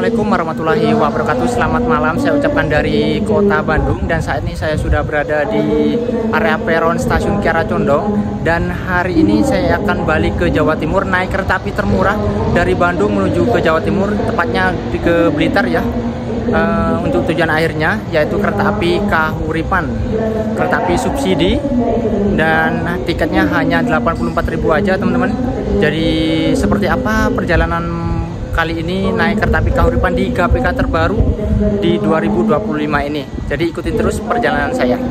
Assalamualaikum warahmatullahi wabarakatuh. Selamat malam, saya ucapkan dari kota Bandung. Dan saat ini saya sudah berada di area peron stasiun Kiara Condong. Dan hari ini saya akan balik ke Jawa Timur naik kereta api termurah dari Bandung menuju ke Jawa Timur, tepatnya ke Blitar ya. Untuk tujuan akhirnya yaitu kereta api Kahuripan, kereta api subsidi, dan tiketnya hanya 84.000 aja teman-teman. Jadi seperti apa perjalanan kali ini naik kereta api Kahuripan di GPK terbaru di 2025 ini. Jadi ikutin terus perjalanan saya.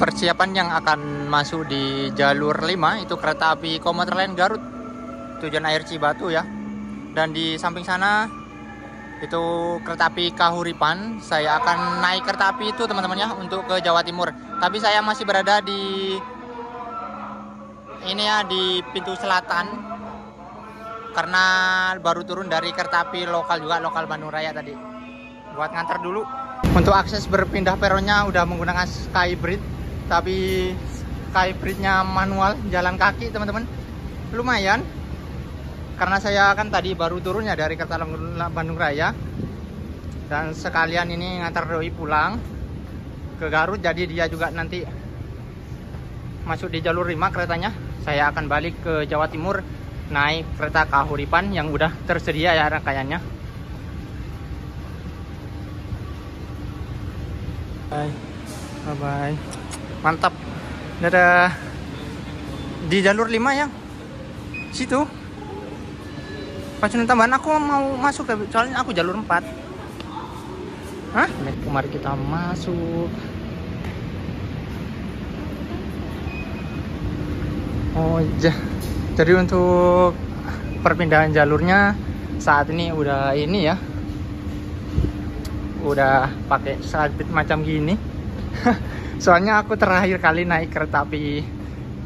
Persiapan yang akan masuk di jalur 5 itu kereta api komuter lain Garut tujuan akhir Cibatu ya. Dan di samping sana itu kereta api Kahuripan. Saya akan naik kereta api itu teman-teman ya untuk ke Jawa Timur. Tapi saya masih berada di ini ya, di pintu selatan karena baru turun dari kereta api lokal juga, lokal Bandung Raya tadi. Buat nganter dulu. Untuk akses berpindah peronnya udah menggunakan Skybridge. Tapi Skybridge-nya manual, jalan kaki teman-teman. Lumayan. Karena saya kan tadi baru turunnya dari kereta Bandung Raya. Dan sekalian ini ngantar doi pulang ke Garut. Jadi dia juga nanti masuk di jalur 5 keretanya. Saya akan balik ke Jawa Timur naik kereta Kahuripan yang udah tersedia ya rangkaiannya. Bye-bye. Mantap. Dadah. Di jalur 5 ya. Situ. Pacunan tambahan aku mau masuk ke, soalnya aku jalur 4. Hah? Mari kita masuk. Oh, jadi untuk perpindahan jalurnya saat ini udah ini ya. Udah pakai Skybridge macam gini. Soalnya aku terakhir kali naik kereta api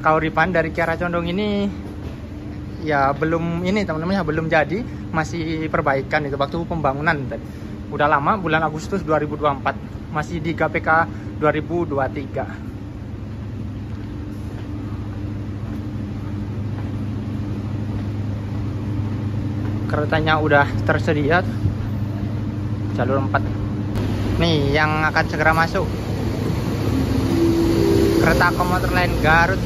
Kahuripan dari Kiara Condong ini ya belum ini teman-teman ya, belum jadi, masih perbaikan itu waktu pembangunan tadi. Udah lama, bulan Agustus 2024, masih di GPK 2023. Keretanya udah tersedia jalur 4. Nih yang akan segera masuk kereta komuter lain Garut.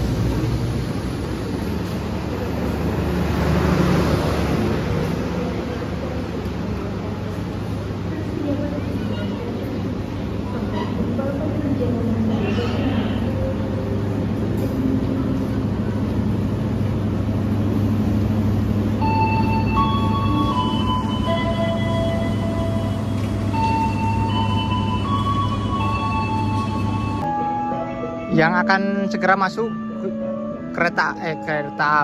Yang akan segera masuk kereta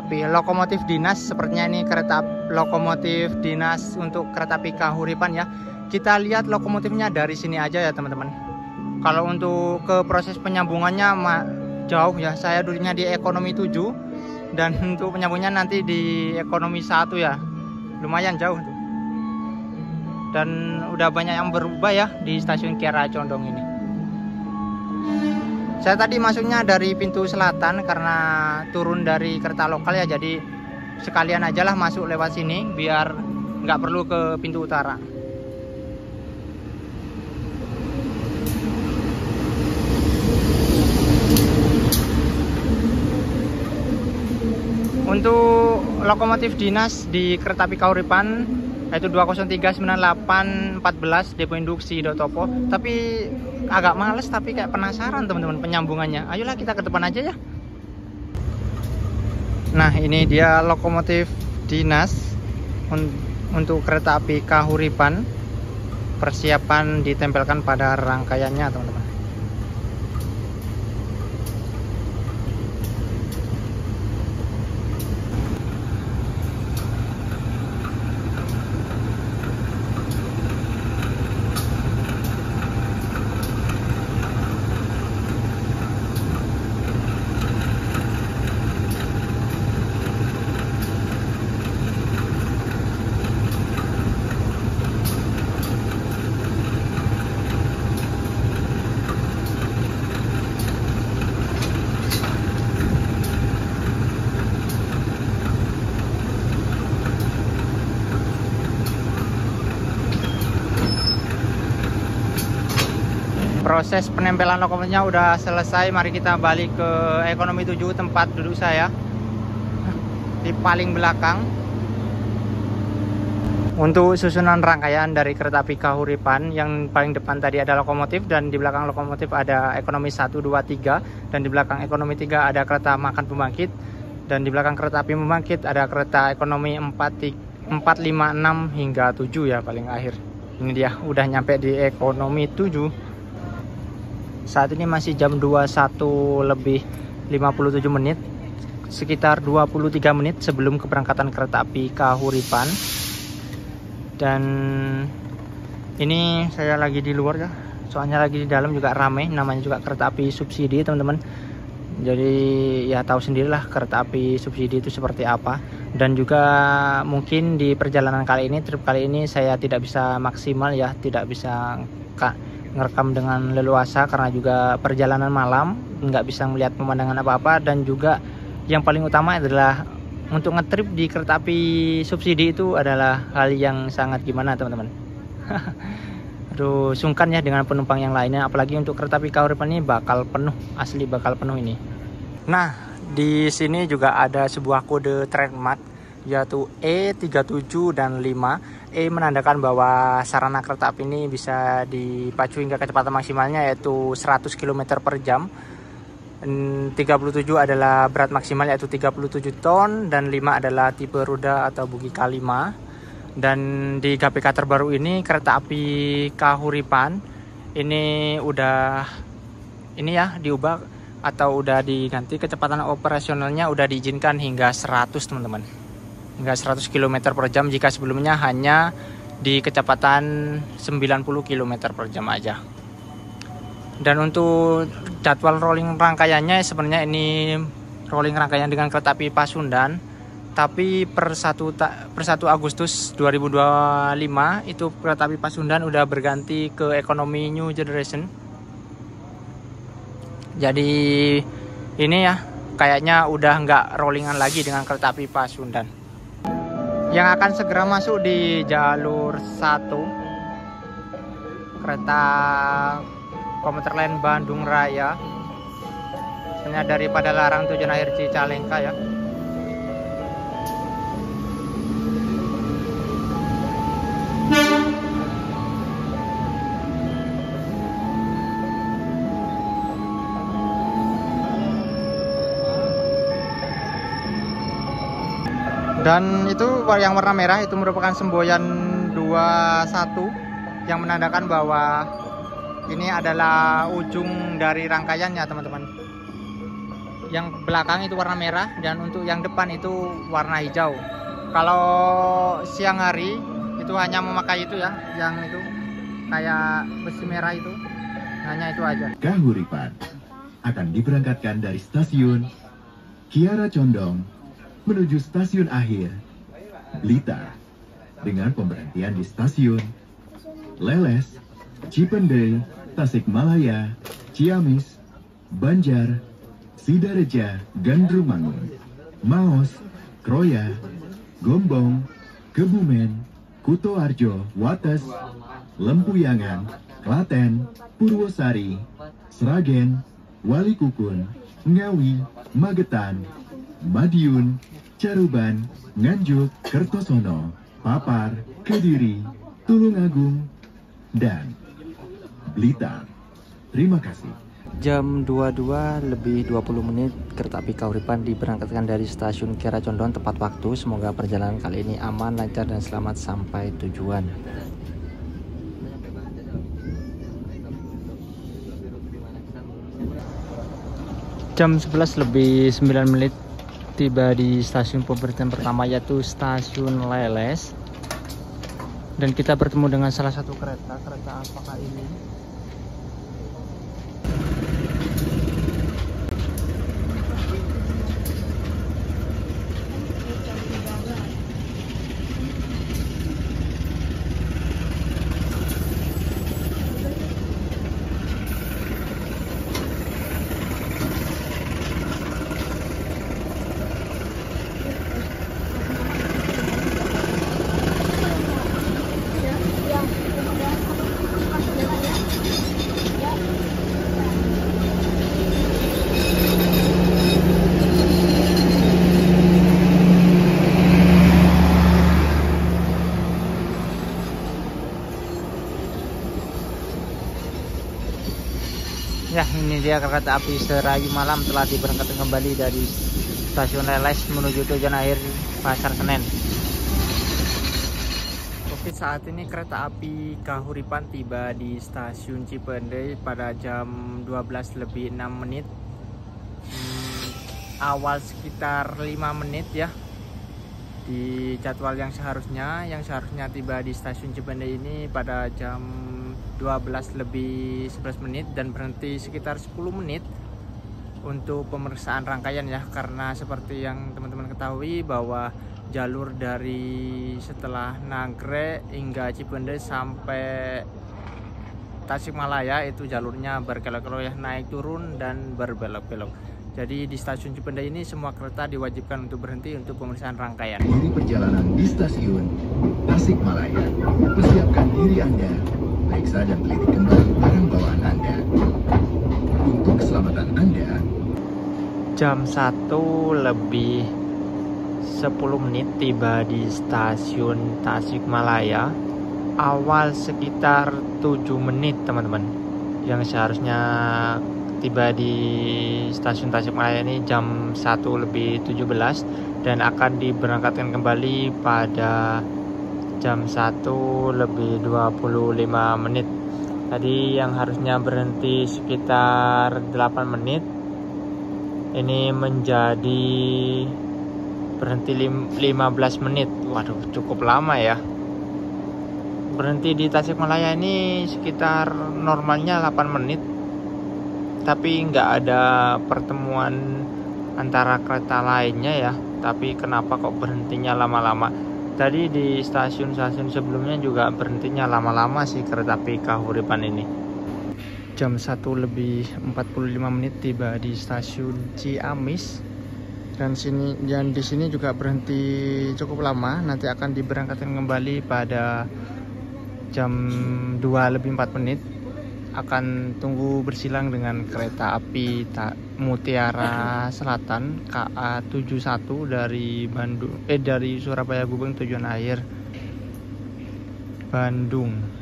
api lokomotif dinas, sepertinya ini kereta lokomotif dinas untuk kereta api Kahuripan ya. Kita lihat lokomotifnya dari sini aja ya teman-teman. Kalau untuk ke proses penyambungannya jauh ya, saya duduknya di ekonomi 7 dan untuk penyambungnya nanti di ekonomi 1 ya. Lumayan jauh tuh. Dan udah banyak yang berubah ya di stasiun Kiara Condong ini. Saya tadi masuknya dari pintu selatan karena turun dari kereta lokal ya, jadi sekalian aja lah masuk lewat sini biar nggak perlu ke pintu utara. Untuk lokomotif dinas di kereta api Kahuripan yaitu 2039814 depo induksi Dotopo. Tapi agak males, tapi kayak penasaran teman-teman penyambungannya. Ayolah kita ke depan aja ya. Nah ini dia lokomotif dinas untuk kereta api Kahuripan. Persiapan ditempelkan pada rangkaiannya teman-teman. Proses penempelan lokomotifnya udah selesai. Mari kita balik ke ekonomi 7, tempat duduk saya di paling belakang. Untuk susunan rangkaian dari kereta api Kahuripan, yang paling depan tadi ada lokomotif, dan di belakang lokomotif ada ekonomi 1, 2, 3, dan di belakang ekonomi 3 ada kereta makan pembangkit, dan di belakang kereta api pembangkit ada kereta ekonomi 4, 5, 6 hingga 7 ya paling akhir. Ini dia udah nyampe di ekonomi 7. Saat ini masih jam 21 lebih 57 menit, sekitar 23 menit sebelum keberangkatan kereta api Kahuripan. Dan ini saya lagi di luar ya, soalnya lagi di dalam juga rame, namanya juga kereta api subsidi teman-teman. Jadi ya tahu sendirilah kereta api subsidi itu seperti apa. Dan juga mungkin di perjalanan kali ini, trip kali ini saya tidak bisa maksimal ya, tidak bisa ngerekam dengan leluasa karena juga perjalanan malam, nggak bisa melihat pemandangan apa-apa. Dan juga yang paling utama adalah untuk ngetrip di kereta api subsidi itu adalah hal yang sangat gimana teman-teman. Aduh, sungkan ya dengan penumpang yang lainnya, apalagi untuk kereta api Kahuripan ini bakal penuh, asli bakal penuh ini. Nah, di sini juga ada sebuah kode trademark yaitu E37 dan 5. E menandakan bahwa sarana kereta api ini bisa dipacu hingga kecepatan maksimalnya yaitu 100 km per jam. 37 adalah berat maksimal yaitu 37 ton, dan 5 adalah tipe roda atau bugi K5. Dan di GPK terbaru ini kereta api Kahuripan ini udah diubah atau udah diganti, kecepatan operasionalnya udah diizinkan hingga 100 teman-teman, hingga 100 km per jam, jika sebelumnya hanya di kecepatan 90 km per jam aja. Dan untuk jadwal rolling rangkaiannya sebenarnya ini rolling rangkaian dengan kereta api Pasundan, tapi per 1 Agustus 2025 itu kereta api Pasundan udah berganti ke ekonomi New Generation. Jadi ini ya kayaknya udah nggak rollingan lagi dengan kereta api Pasundan. Yang akan segera masuk di jalur 1 kereta komuter lain Bandung Raya, sebenarnya daripada Larang tujuan akhir Cicalengka ya. Dan itu yang warna merah itu merupakan semboyan 21 yang menandakan bahwa ini adalah ujung dari rangkaiannya teman-teman. Yang belakang itu warna merah, dan untuk yang depan itu warna hijau. Kalau siang hari itu hanya memakai itu ya, yang itu kayak besi merah itu, hanya itu aja. Kahuripan akan diberangkatkan dari stasiun Kiara Condong menuju stasiun akhir Blitar, dengan pemberhentian di stasiun Leles, Cipendei, Tasikmalaya, Ciamis, Banjar, Sidareja, Gandrumangun, Maos, Kroya, Gombong, Kebumen, Kutoarjo, Wates, Lempuyangan, Klaten, Purwosari, Sragen, Walikukun, Ngawi, Magetan, Madiun, Caruban, Nganjuk, Kertosono, Papar, Kediri, Tulungagung, dan Blitar. Terima kasih. Jam 22 lebih 20 menit kereta api Kahuripan diberangkatkan dari stasiun Kiara Condong tepat waktu. Semoga perjalanan kali ini aman, lancar, dan selamat sampai tujuan. Jam 11 lebih 9 menit tiba di stasiun pemberhentian pertama yaitu stasiun Leles. Dan kita bertemu dengan salah satu kereta apakah ini? Ya, ini dia kereta api Serayu Malam telah diberangkatkan kembali dari stasiun Leles menuju tujuan akhir Pasar Senen. Oke, saat ini kereta api Kahuripan tiba di stasiun Cipendei pada jam 12:06. Awal sekitar 5 menit ya. Di jadwal yang seharusnya tiba di stasiun Cipendei ini pada jam 12:11 dan berhenti sekitar 10 menit untuk pemeriksaan rangkaian ya, karena seperti yang teman-teman ketahui bahwa jalur dari setelah Nagrek hingga Cipendei sampai Tasikmalaya itu jalurnya berkelok-kelok ya, naik turun dan berbelok-belok. Jadi di stasiun Cipendei ini semua kereta diwajibkan untuk berhenti untuk pemeriksaan rangkaian. Akhiri perjalanan di stasiun Tasikmalaya. Persiapkan diri Anda, periksa dan teliti kembali barang bawaan Anda. Untuk keselamatan Anda, Jam 1:10 tiba di stasiun Tasikmalaya. Awal sekitar 7 menit teman-teman. Yang seharusnya tiba di stasiun Tasikmalaya ini jam 1:17 dan akan diberangkatkan kembali pada jam 1:25. Tadi yang harusnya berhenti sekitar 8 menit ini menjadi berhenti 15 menit. Waduh, cukup lama ya. Berhenti di Tasikmalaya ini sekitar normalnya 8 menit, tapi nggak ada pertemuan antara kereta lainnya ya. Tapi kenapa kok berhentinya lama-lama? Tadi di stasiun-stasiun sebelumnya juga berhentinya lama-lama sih kereta api Kahuripan ini. Jam 1:45 tiba di stasiun Ciamis dan di sini juga berhenti cukup lama. Nanti akan diberangkatkan kembali pada jam 2:04. Akan tunggu bersilang dengan kereta api Mutiara Selatan KA71 dari Surabaya Gubeng tujuan akhir Bandung.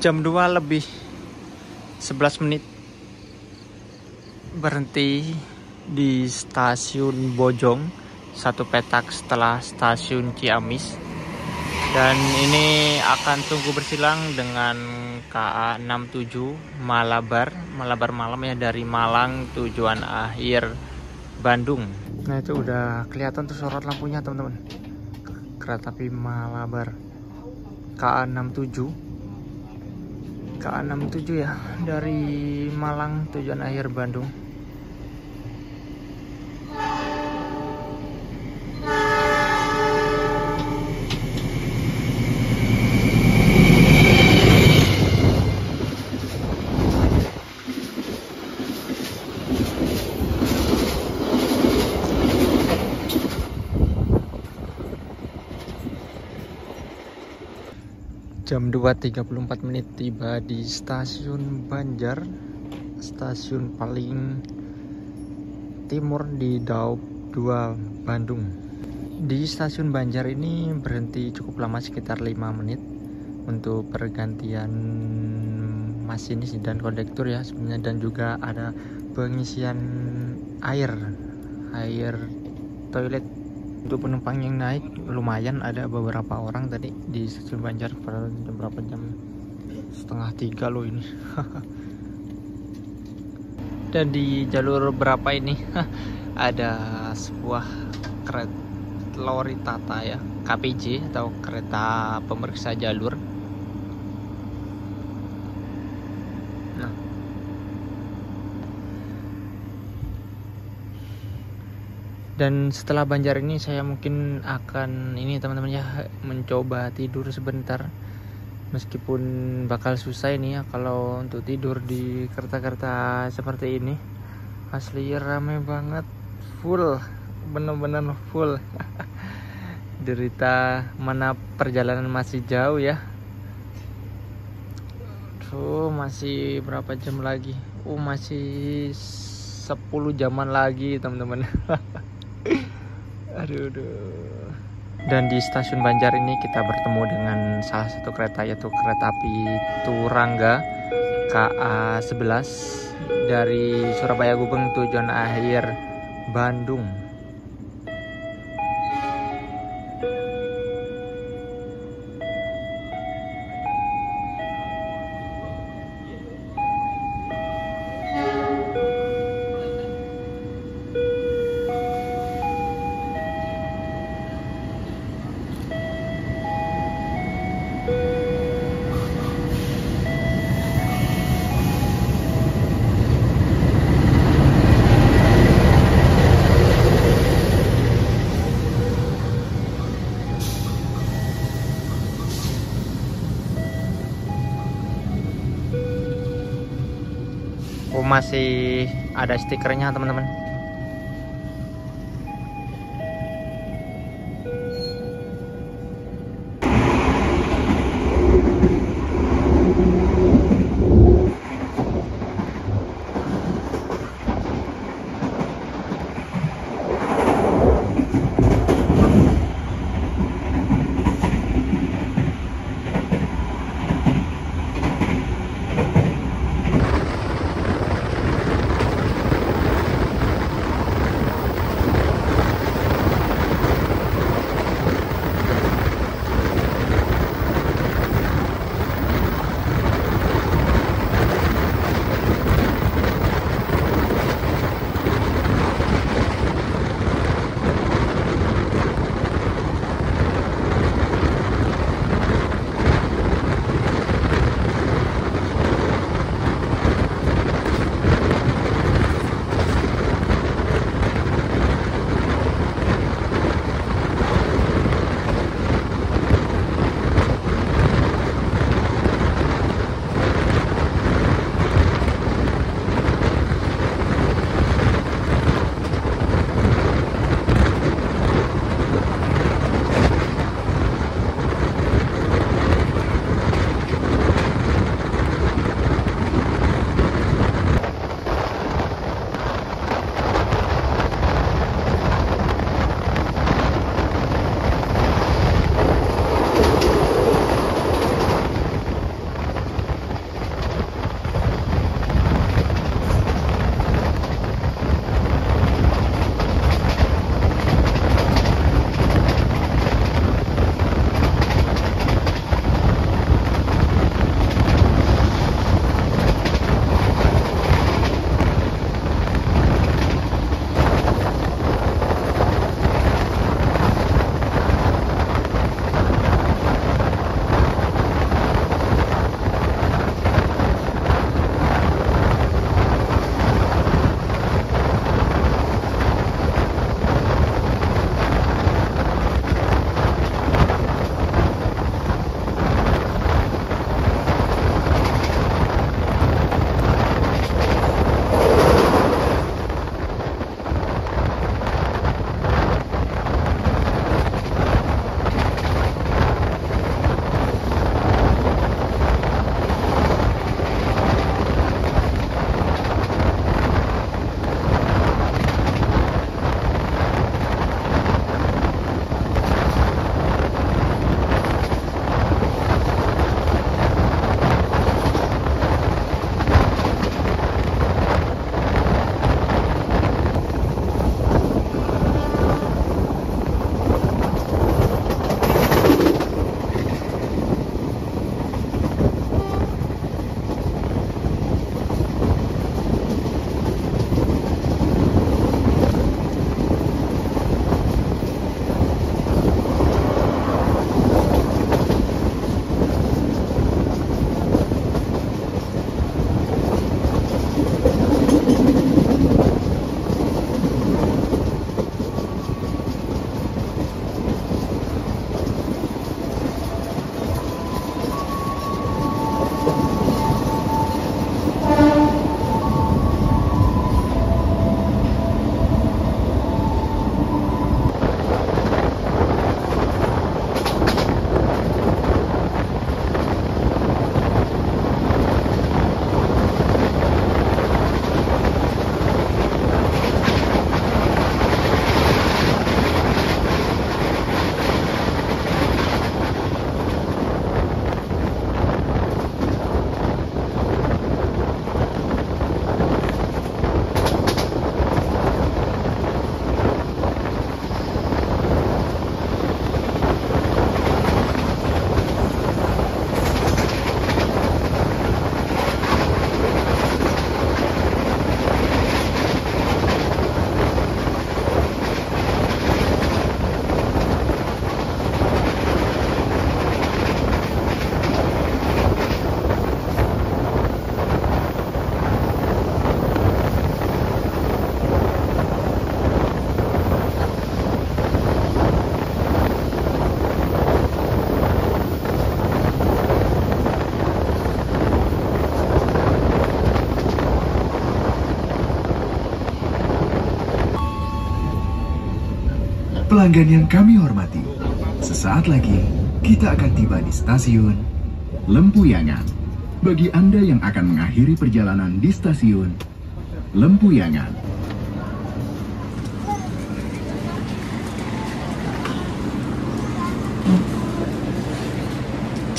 Jam 2:11 berhenti di stasiun Bojong, satu petak setelah stasiun Ciamis. Dan ini akan tunggu bersilang dengan KA67 Malabar malam ya, dari Malang tujuan akhir Bandung. Nah itu udah kelihatan tuh sorot lampunya teman-teman. kereta api Malabar KA67 ya, dari Malang tujuan akhir Bandung. Jam 2.34 menit tiba di stasiun Banjar, stasiun paling timur di Daup 2 Bandung. Di stasiun Banjar ini berhenti cukup lama, sekitar 5 menit untuk pergantian masinis dan kondektur ya sebenarnya, dan juga ada pengisian air toilet. Untuk penumpang yang naik lumayan, ada beberapa orang tadi di stasiun Banjar pada jam berapa, jam 2:30 loh ini. Dan di jalur berapa ini ada sebuah kereta lori Tata ya, KPJ atau kereta pemeriksa jalur. Dan setelah Banjar ini saya mungkin akan ini teman-teman ya, mencoba tidur sebentar. Meskipun bakal susah ini ya kalau untuk tidur di kereta-kereta seperti ini. Asli rame banget, full, bener-bener full. Derita mana perjalanan masih jauh ya. Tuh masih berapa jam lagi? Masih 10 jaman lagi teman-teman. Aduh. Dan di stasiun Banjar ini kita bertemu dengan salah satu kereta, yaitu kereta api Turangga KA11 dari Surabaya Gubeng tujuan akhir Bandung. Masih ada stikernya teman-teman. Pelanggan yang kami hormati, sesaat lagi kita akan tiba di stasiun Lempuyangan. Bagi Anda yang akan mengakhiri perjalanan di stasiun Lempuyangan,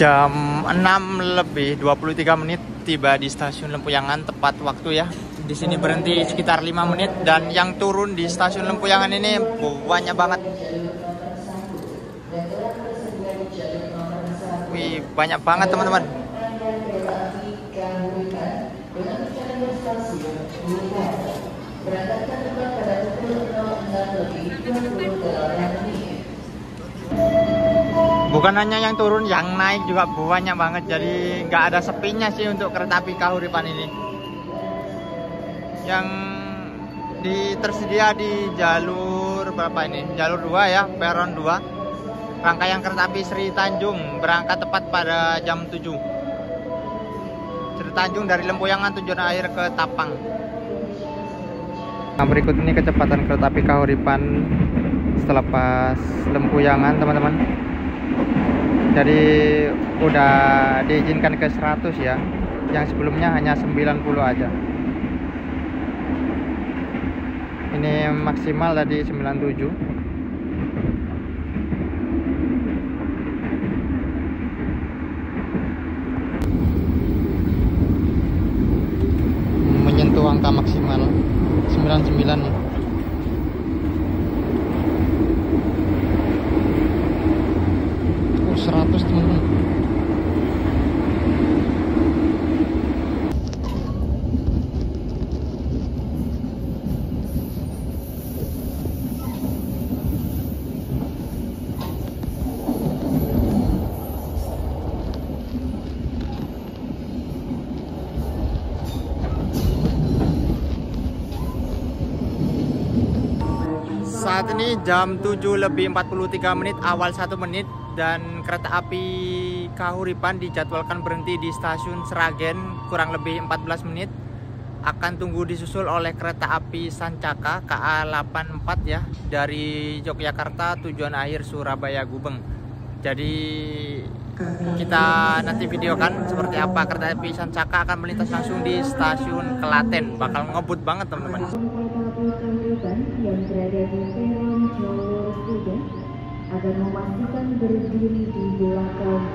jam 6:23 tiba di stasiun Lempuyangan, tepat waktu ya. Di sini berhenti sekitar 5 menit dan yang turun di stasiun Lempuyangan ini banyak banget. Wih, banyak banget teman-teman. Bukan hanya yang turun, yang naik juga banyak banget. Jadi nggak ada sepinya sih untuk kereta api Kahuripan ini. Yang tersedia di jalur berapa ini? Jalur 2 ya, peron 2. Rangkaian kereta api Sri Tanjung berangkat tepat pada jam 7. Sri Tanjung dari Lempuyangan tujuan akhir ke Tapang. Nah, berikut ini kecepatan kereta api Kahuripan setelah pas Lempuyangan teman-teman. Jadi udah diizinkan ke 100 ya. Yang sebelumnya hanya 90 aja. Ini maksimal tadi 97. Menyentuh angka maksimal 99 ya. Oh, 100 teman-teman. Saat ini jam 7:43, awal 1 menit, dan kereta api Kahuripan dijadwalkan berhenti di stasiun Sragen kurang lebih 14 menit. Akan tunggu disusul oleh kereta api Sancaka KA84 ya, dari Yogyakarta tujuan akhir Surabaya Gubeng. Jadi kita nanti videokan seperti apa kereta api Sancaka akan melintas langsung di stasiun Klaten. Bakal ngebut banget teman-teman. Yang berada di peron jalur 3 agar memastikan berdiri di belakang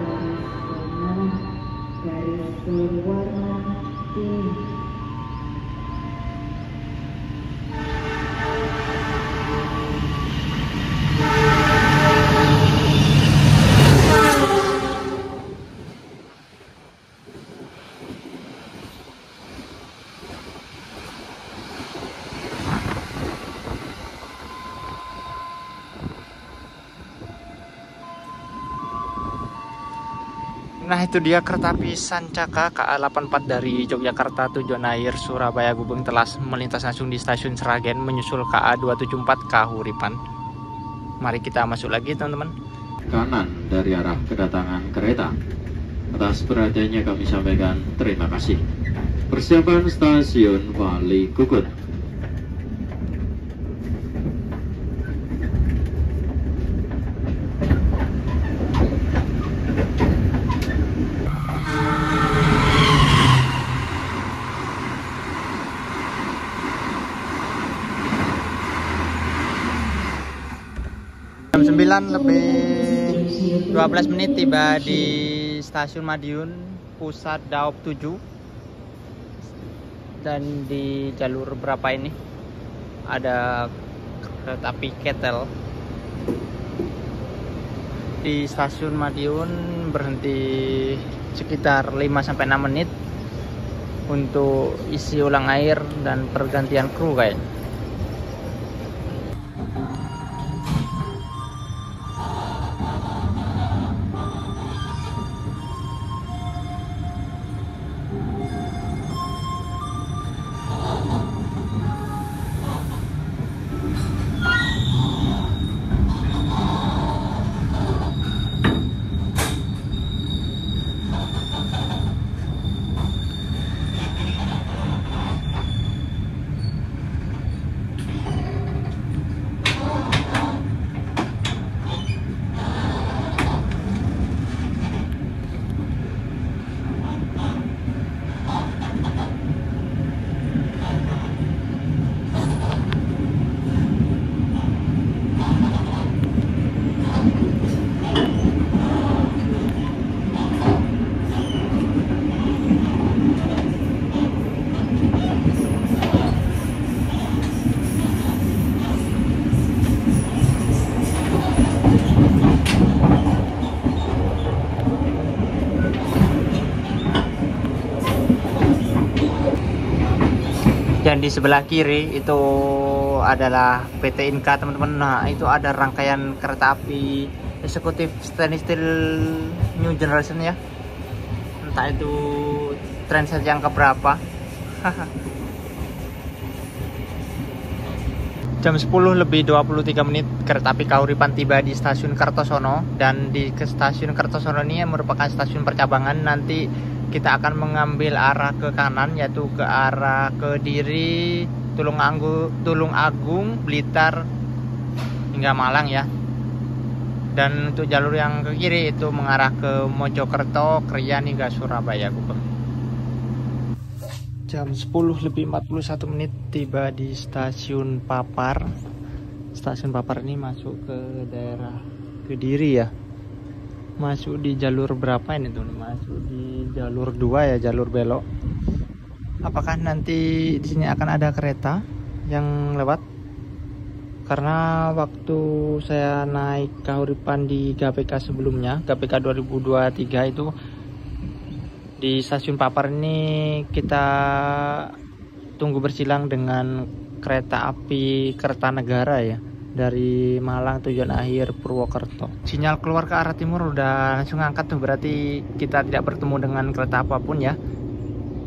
garis berwarna pink. Nah, itu dia kereta api Sancaka KA84 dari Yogyakarta tujuan akhir Surabaya Gubeng telah melintas langsung di stasiun Sragen menyusul KA274 Kahuripan. Mari kita masuk lagi teman-teman. Kanan dari arah kedatangan kereta. Atas perhatiannya kami sampaikan terima kasih. Persiapan stasiun Wali Kukut. Jam 9:12 tiba di stasiun Madiun Pusat Daop 7. Dan di jalur berapa ini ada kereta api Ketel. Di stasiun Madiun berhenti sekitar 5-6 menit untuk isi ulang air dan pergantian kru kayaknya. Dan di sebelah kiri itu adalah PT Inka teman-teman. Nah itu ada rangkaian kereta api eksekutif stainless steel new generation ya. Entah itu transit yang keberapa. Jam 10 lebih 23 menit kereta api Kahuripan tiba di stasiun Kertosono. Dan di stasiun Kertosono ini merupakan stasiun percabangan. Nanti kita akan mengambil arah ke kanan, yaitu ke arah Kediri, Tulung Agung, Blitar hingga Malang ya. Dan untuk jalur yang ke kiri itu mengarah ke Mojokerto, Krian hingga Surabaya Gubeng. Jam 10 lebih 41 menit tiba di stasiun Papar. Stasiun Papar ini masuk ke daerah Kediri ya. Masuk di jalur berapa ini tuh? Masuk di jalur 2 ya, jalur belok. Apakah nanti di sini akan ada kereta yang lewat? Karena waktu saya naik Kahuripan di GPK sebelumnya, GPK 2023 itu di stasiun Papar ini kita tunggu bersilang dengan kereta api Kertanegara ya, dari Malang tujuan akhir Purwokerto. Sinyal keluar ke arah timur udah langsung angkat tuh, berarti kita tidak bertemu dengan kereta apapun ya.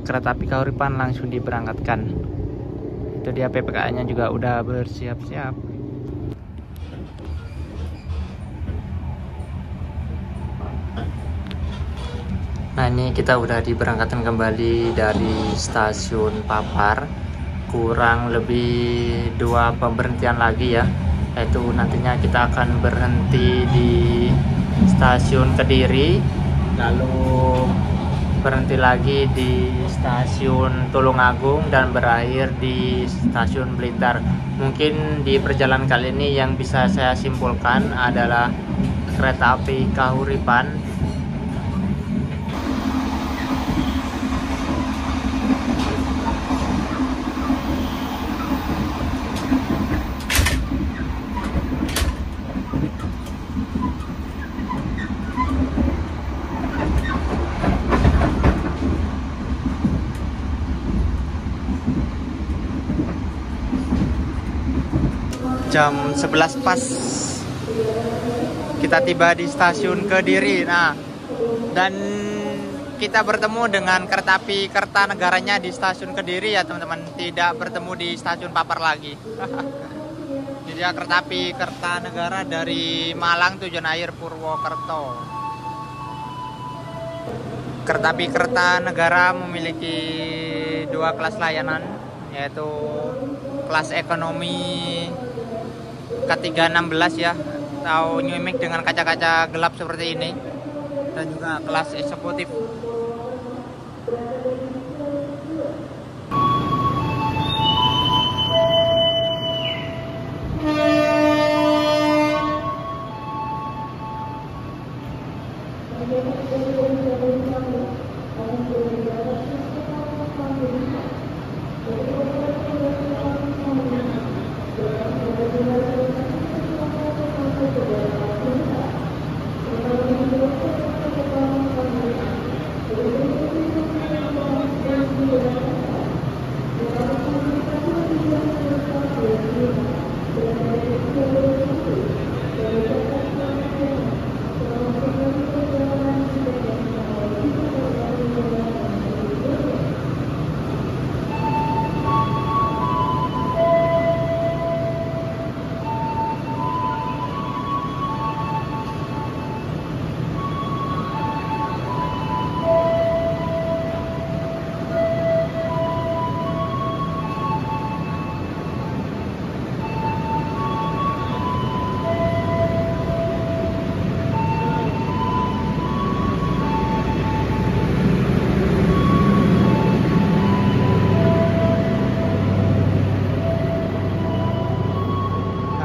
Kereta api Kahuripan langsung diberangkatkan. Itu dia, PPKA-nya juga udah bersiap-siap. Nah ini kita udah diberangkatkan kembali dari stasiun Papar. Kurang lebih 2 pemberhentian lagi ya, yaitu nantinya kita akan berhenti di stasiun Kediri, lalu berhenti lagi di stasiun Tulungagung dan berakhir di stasiun Blitar. Mungkin di perjalanan kali ini yang bisa saya simpulkan adalah kereta api Kahuripan jam 11 pas kita tiba di stasiun Kediri. Nah, dan kita bertemu dengan kereta api Kertanegaranya di stasiun Kediri ya teman-teman, tidak bertemu di stasiun Papar lagi. Jadi ya, kereta api Kertanegara dari Malang tujuan akhir Purwokerto. Kereta api Kertanegara memiliki 2 kelas layanan, yaitu kelas ekonomi K316 ya, atau New Mix dengan kaca-kaca gelap seperti ini, dan juga kelas eksekutif.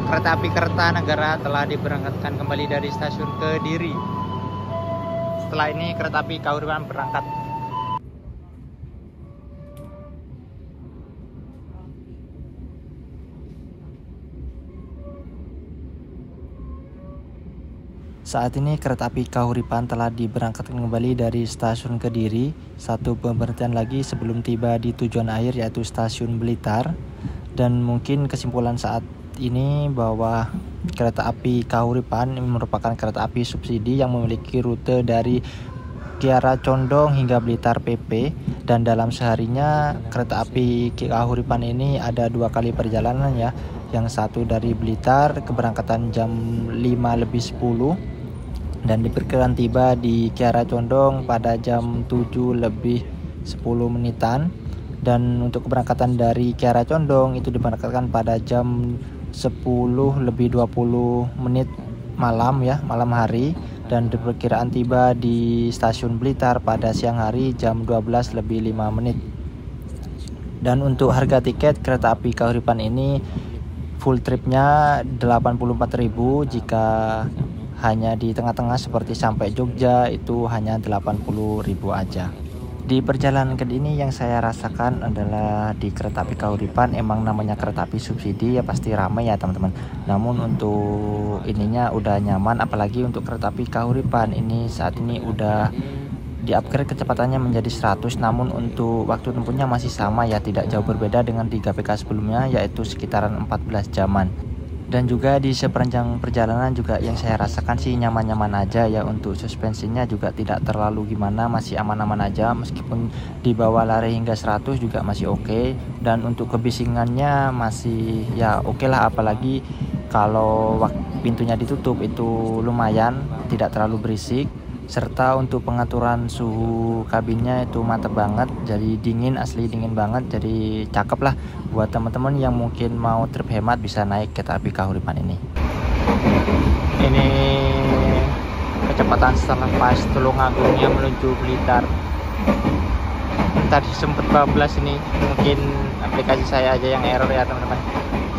Kereta api Kertanegara telah diberangkatkan kembali dari stasiun Kediri. Setelah ini kereta api Kahuripan berangkat. Saat ini kereta api Kahuripan telah diberangkatkan kembali dari stasiun Kediri. Satu pemberhentian lagi sebelum tiba di tujuan akhir yaitu stasiun Blitar. Dan mungkin kesimpulan saat ini bahwa kereta api Kahuripan ini merupakan kereta api subsidi yang memiliki rute dari Kiara Condong hingga Blitar PP, dan dalam seharinya kereta api Kahuripan ini ada 2 kali perjalanan ya. Yang satu dari Blitar keberangkatan jam 5:10 dan diperkirakan tiba di Kiara Condong pada jam 7:10 menitan. Dan untuk keberangkatan dari Kiara Condong itu diberangkatkan pada jam 10:20 malam ya, malam hari, dan diperkirakan tiba di stasiun Blitar pada siang hari jam 12:05. Dan untuk harga tiket kereta api Kahuripan ini full tripnya 84.000, jika hanya di tengah-tengah seperti sampai Jogja itu hanya 80.000 aja. Di perjalanan ke ini yang saya rasakan adalah di kereta api Kahuripan, emang namanya kereta api subsidi ya pasti ramai ya teman-teman. Namun untuk ininya udah nyaman, apalagi untuk kereta api Kahuripan ini saat ini udah di-upgrade kecepatannya menjadi 100, namun untuk waktu tempuhnya masih sama ya, tidak jauh berbeda dengan di GPK sebelumnya yaitu sekitaran 14 jaman. Dan juga di sepanjang perjalanan juga yang saya rasakan sih nyaman-nyaman aja ya. Untuk suspensinya juga tidak terlalu gimana, masih aman-aman aja, meskipun di bawah lari hingga 100 juga masih oke. Dan untuk kebisingannya masih ya oke lah, apalagi kalau pintunya ditutup itu lumayan tidak terlalu berisik. Serta untuk pengaturan suhu kabinnya itu mantep banget, jadi dingin, asli dingin banget, jadi cakep lah buat teman-teman yang mungkin mau trip hemat bisa naik kereta api Kahuripan ini. Ini kecepatan setelah pas Tulungagung menuju Blitar. Tadi sempet bablas ini, mungkin aplikasi saya aja yang error ya teman-teman,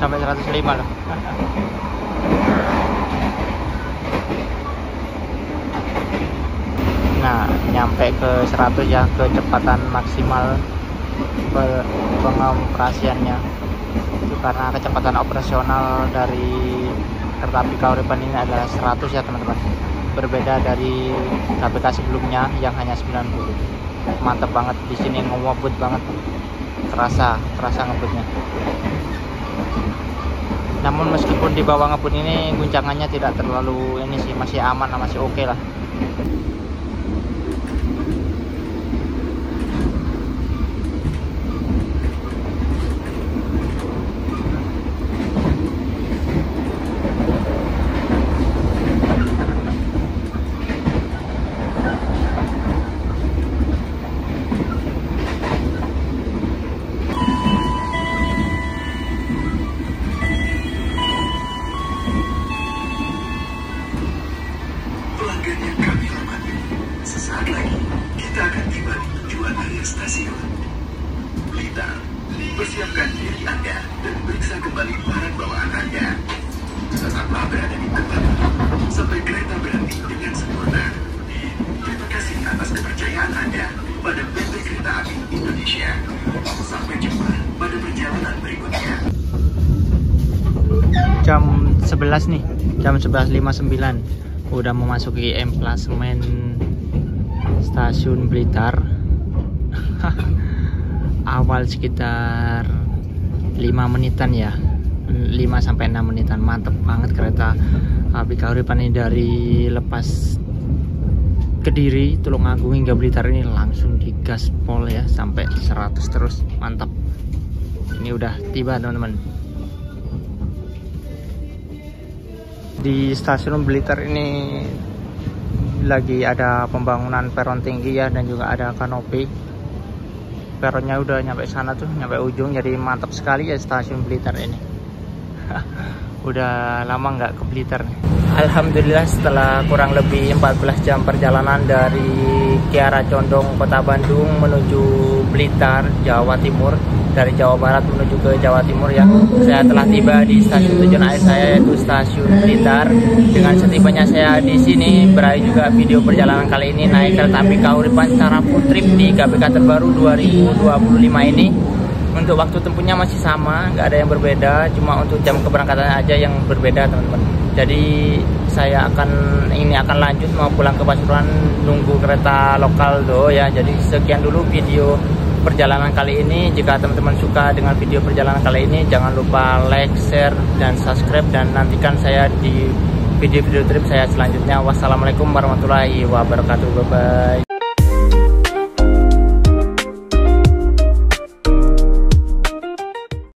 sampai 105 loh. Nah, nyampe ke 100 ya, kecepatan maksimal pengoperasiannya itu karena kecepatan operasional dari kereta api Kahuripan ini adalah 100 ya teman-teman, berbeda dari GPK sebelumnya yang hanya 90. Mantap banget di sini, ngebut banget, kerasa ngebutnya. Namun meskipun di bawah ngebut ini guncangannya tidak terlalu ini sih, masih aman, masih oke lah. Stasiun Blitar. Persiapkan diri Anda dan periksa kembali barang bawaan Anda. Tetaplah berada di tempat sampai kereta berhenti dengan sempurna. Terima kasih atas kepercayaan Anda pada PT Kereta Api Indonesia. Sampai jumpa pada perjalanan berikutnya. Jam 11 nih, jam 11:59 udah memasuki emplasemen stasiun Blitar. Awal sekitar 5 menitan ya, 5-6 menitan. Mantep banget kereta api Kahuripan ini, dari lepas Kediri, Tulungagung hingga Blitar ini langsung digaspol ya sampai 100 terus. Mantap. Ini udah tiba teman-teman. Di stasiun Blitar ini lagi ada pembangunan peron tinggi ya, dan juga ada kanopi. Peronnya udah nyampe sana tuh, nyampe ujung, jadi mantap sekali ya stasiun Blitar ini. Udah lama nggak ke Blitar nih. Alhamdulillah setelah kurang lebih 14 jam perjalanan dari Kiara Condong Kota Bandung menuju Blitar, Jawa Timur, dari Jawa Barat menuju ke Jawa Timur ya, saya telah tiba di stasiun tujuan akhir saya yaitu stasiun Blitar. Dengan setibanya saya di sini, berakhir juga video perjalanan kali ini naik kereta api Kahuripan secara full trip di GPK terbaru 2025 ini. Untuk waktu tempuhnya masih sama, nggak ada yang berbeda, cuma untuk jam keberangkatannya aja yang berbeda teman-teman. Jadi saya akan lanjut mau pulang ke Pasuruan nunggu kereta lokal do ya. Jadi sekian dulu video perjalanan kali ini. Jika teman-teman suka dengan video perjalanan kali ini, jangan lupa like, share, dan subscribe, dan nantikan saya di video-video trip saya selanjutnya. Wassalamualaikum warahmatullahi wabarakatuh. Bye bye.